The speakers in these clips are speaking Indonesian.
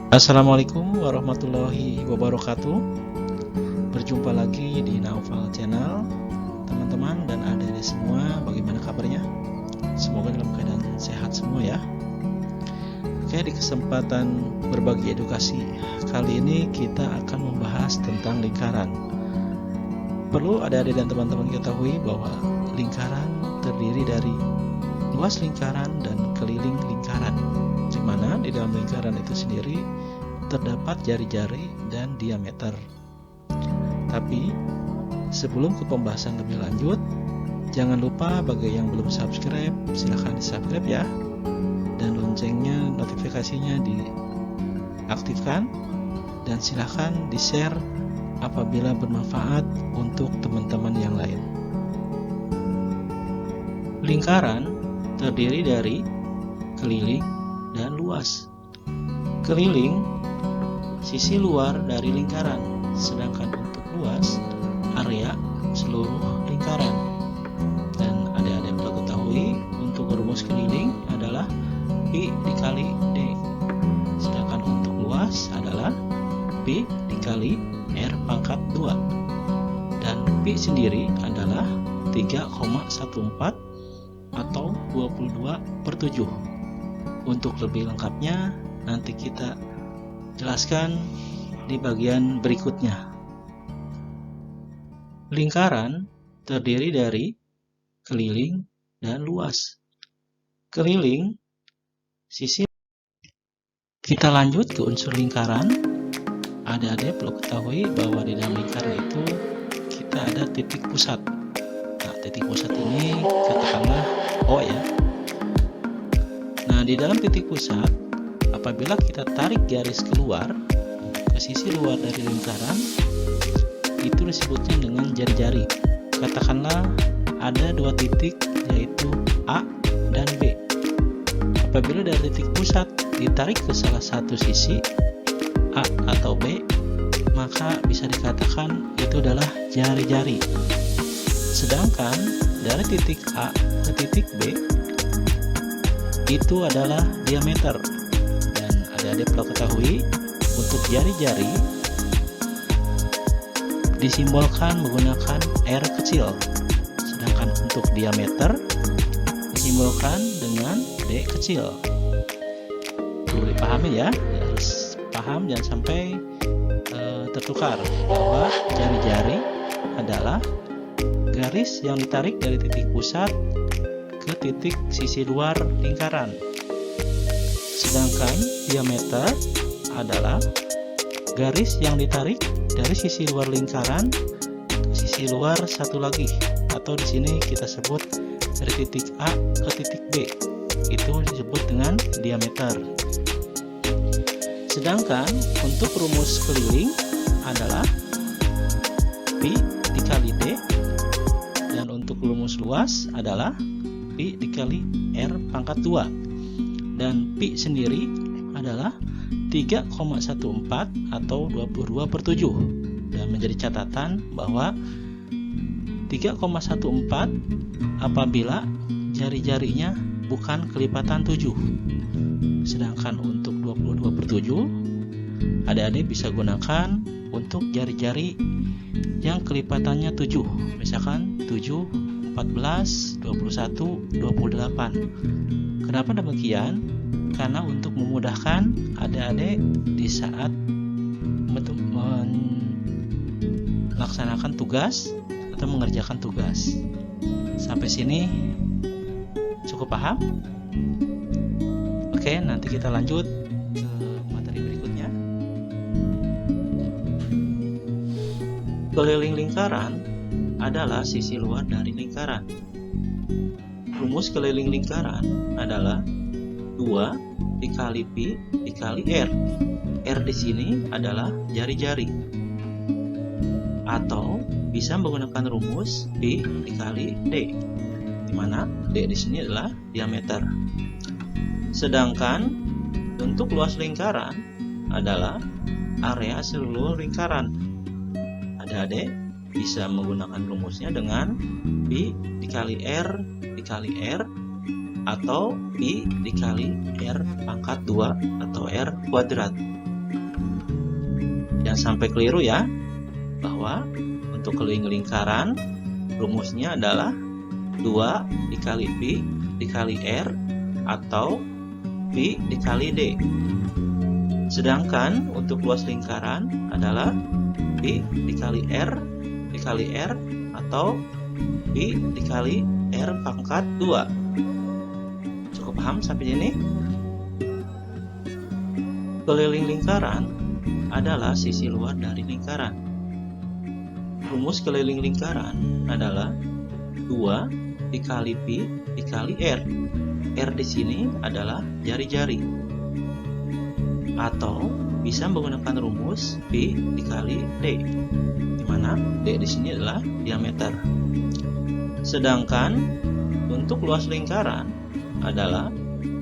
Assalamualaikum warahmatullahi wabarakatuh. Berjumpa lagi di Naufal Channel. Teman-teman dan adik-adik semua, bagaimana kabarnya? Semoga dalam keadaan sehat semua ya. Oke, di kesempatan berbagi edukasi kali ini kita akan membahas tentang lingkaran. Perlu adik-adik dan teman-teman ketahui bahwa lingkaran terdiri dari luas lingkaran dan keliling lingkaran, di mana di dalam lingkaran itu sendiri terdapat jari-jari dan diameter. Tapi sebelum ke pembahasan lebih lanjut, jangan lupa bagi yang belum subscribe, silahkan di subscribe ya, dan loncengnya, notifikasinya diaktifkan, dan silahkan di share apabila bermanfaat untuk teman-teman yang lain. Lingkaran terdiri dari keliling dan luas. Keliling sisi luar dari lingkaran, sedangkan untuk luas area seluruh lingkaran. Dan adik-adik perlu ketahui untuk rumus keliling adalah Pi dikali D, sedangkan untuk luas adalah Pi dikali R pangkat 2, dan Pi sendiri adalah 3,14 atau 22/7. Untuk lebih lengkapnya nanti kita jelaskan di bagian berikutnya. Lingkaran terdiri dari keliling dan luas. Keliling sisi. Kita lanjut ke unsur lingkaran. Adik-adik perlu ketahui bahwa di dalam lingkaran itu kita ada titik pusat. Nah, titik pusat ini katakanlah O ya. Nah, di dalam titik pusat, apabila kita tarik garis keluar ke sisi luar dari lingkaran, itu disebutnya dengan jari-jari. Katakanlah ada dua titik, yaitu A dan B. Apabila dari titik pusat ditarik ke salah satu sisi A atau B, maka bisa dikatakan itu adalah jari-jari. Sedangkan dari titik A ke titik B itu adalah diameter. Dan adik-adik perlu ketahui untuk jari-jari disimbolkan menggunakan R kecil, sedangkan untuk diameter disimbolkan dengan D kecil. Perlu dipahami ya, harus paham, jangan sampai tertukar bahwa jari-jari adalah garis yang ditarik dari titik pusat ke titik sisi luar lingkaran. Sedangkan diameter adalah garis yang ditarik dari sisi luar lingkaran ke sisi luar satu lagi, atau di sini kita sebut dari titik A ke titik B. Itu disebut dengan diameter. Sedangkan untuk rumus keliling adalah Pi dikali D, dan untuk rumus luas adalah Pi dikali R pangkat 2, dan Pi sendiri adalah 3,14 atau 22/7. Dan menjadi catatan bahwa 3,14 apabila jari-jarinya bukan kelipatan 7. Sedangkan untuk 22/7 adik-adik bisa gunakan untuk jari-jari yang kelipatannya 7. Misalkan 7, 14, 21, 28. Kenapa demikian? Karena untuk memudahkan adik-adik di saat melaksanakan tugas atau mengerjakan tugas. Sampai sini cukup paham? Oke, nanti kita lanjut ke materi berikutnya. Keliling lingkaran adalah sisi luar dari lingkaran. Rumus keliling lingkaran adalah 2 dikali Pi dikali R. R di sini adalah jari-jari. Atau bisa menggunakan rumus Pi dikali D, di mana D di sini adalah diameter. Sedangkan untuk luas lingkaran adalah area seluruh lingkaran. Adik-adik bisa menggunakan rumusnya dengan Pi dikali R dikali R, atau Pi dikali R pangkat 2 atau R kuadrat. Jangan sampai keliru ya, bahwa untuk keliling lingkaran rumusnya adalah 2 dikali Pi dikali R atau Pi dikali D. Sedangkan untuk luas lingkaran adalah Pi dikali R atau Pi dikali R pangkat 2. Cukup paham sampai sini? Keliling lingkaran adalah sisi luar dari lingkaran. Rumus keliling lingkaran adalah 2 dikali Pi dikali R. R di sini adalah jari-jari. Atau bisa menggunakan rumus Pi dikali D, di mana D di sini adalah diameter. Sedangkan untuk luas lingkaran adalah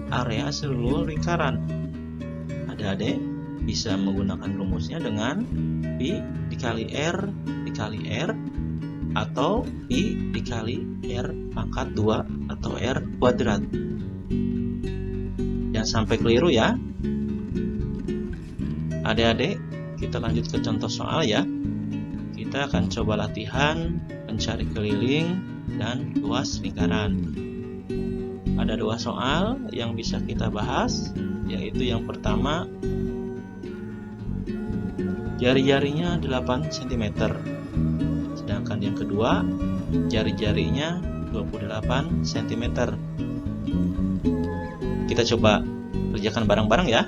area seluruh lingkaran. Adik-adik bisa menggunakan rumusnya dengan Pi dikali R dikali R atau Pi dikali R pangkat 2 atau R kuadrat. Jangan sampai keliru ya. Adik-adik, kita lanjut ke contoh soal ya. Kita akan coba latihan mencari keliling dan luas lingkaran. Ada 2 soal yang bisa kita bahas, yaitu yang pertama, jari-jarinya 8 cm. Sedangkan yang kedua, jari-jarinya 28 cm. Kita coba kerjakan bareng-bareng ya.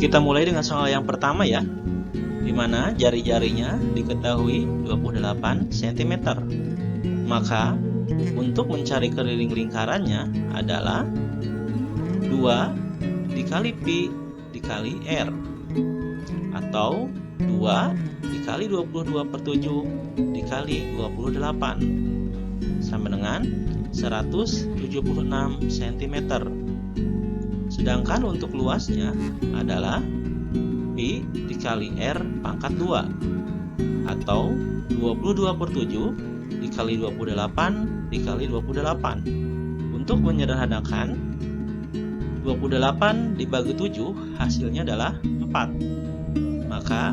Kita mulai dengan soal yang pertama ya, di mana jari-jarinya diketahui 28 cm. Maka untuk mencari keliling lingkarannya adalah 2 dikali Pi dikali R atau 2 dikali 22/7 dikali 28 sama dengan 176 cm. Sedangkan untuk luasnya adalah Pi dikali R pangkat 2 atau 22/7 dikali 28 dikali 28. Untuk menyederhanakan, 28 dibagi 7 hasilnya adalah 4. Maka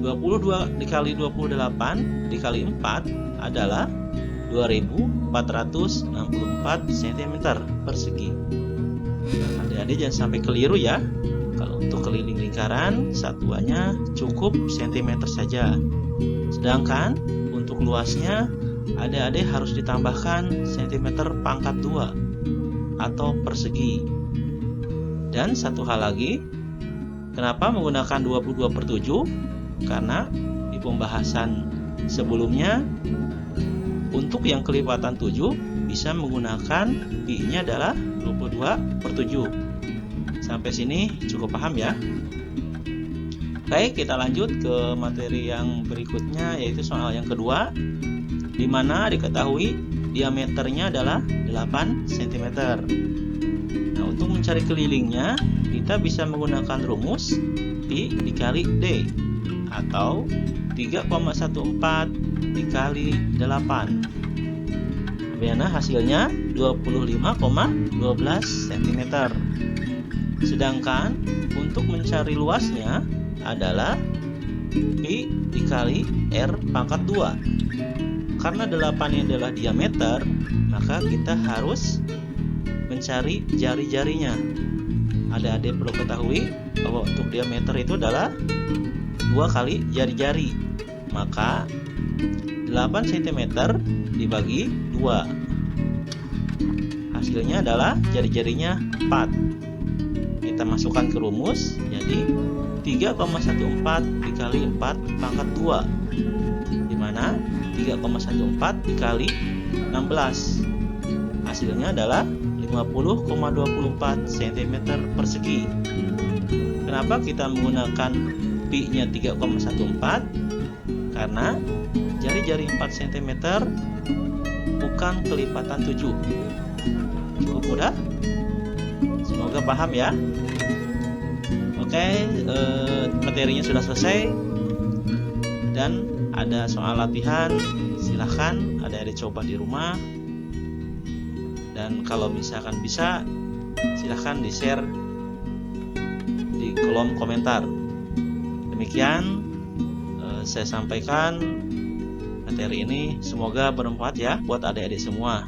22 dikali 28 dikali 4 adalah 2464 cm persegi. Adik-adik jangan sampai keliru ya. Kalau untuk keliling lingkaran satuannya cukup cm saja. Sedangkan untuk luasnya adik-adik harus ditambahkan cm pangkat 2 atau persegi. Dan satu hal lagi, kenapa menggunakan 22/7? Karena di pembahasan sebelumnya untuk yang kelipatan 7 bisa menggunakan Pi-nya adalah 22/7. Sampai sini cukup paham ya. Baik, kita lanjut ke materi yang berikutnya, yaitu soal yang kedua, di mana diketahui diameternya adalah 8 cm. Nah, untuk mencari kelilingnya, kita bisa menggunakan rumus Pi dikali D atau 3,14 dikali 8. Bagaimana hasilnya? 25,12 cm. Sedangkan untuk mencari luasnya adalah Pi dikali R pangkat 2. Karena 8 ini adalah diameter, maka kita harus mencari jari-jarinya. Adik-adik perlu ketahui bahwa untuk diameter itu adalah 2 kali jari-jari. Maka 8 cm dibagi 2. Hasilnya adalah jari-jarinya 4. Kita masukkan ke rumus, jadi 3,14 dikali 4 pangkat 2, di mana 3,14 dikali 16. Hasilnya adalah 50,24 cm persegi. Kenapa kita menggunakan Pi-nya 3,14? Karena jari-jari 4 cm bukan kelipatan 7. Cukup mudah? Semoga paham ya. Oke, materinya sudah selesai dan ada soal latihan. Silahkan adik-adik coba di rumah, dan kalau misalkan bisa silahkan di share di di kolom komentar. Demikian saya sampaikan materi ini, semoga bermanfaat ya buat adik-adik semua.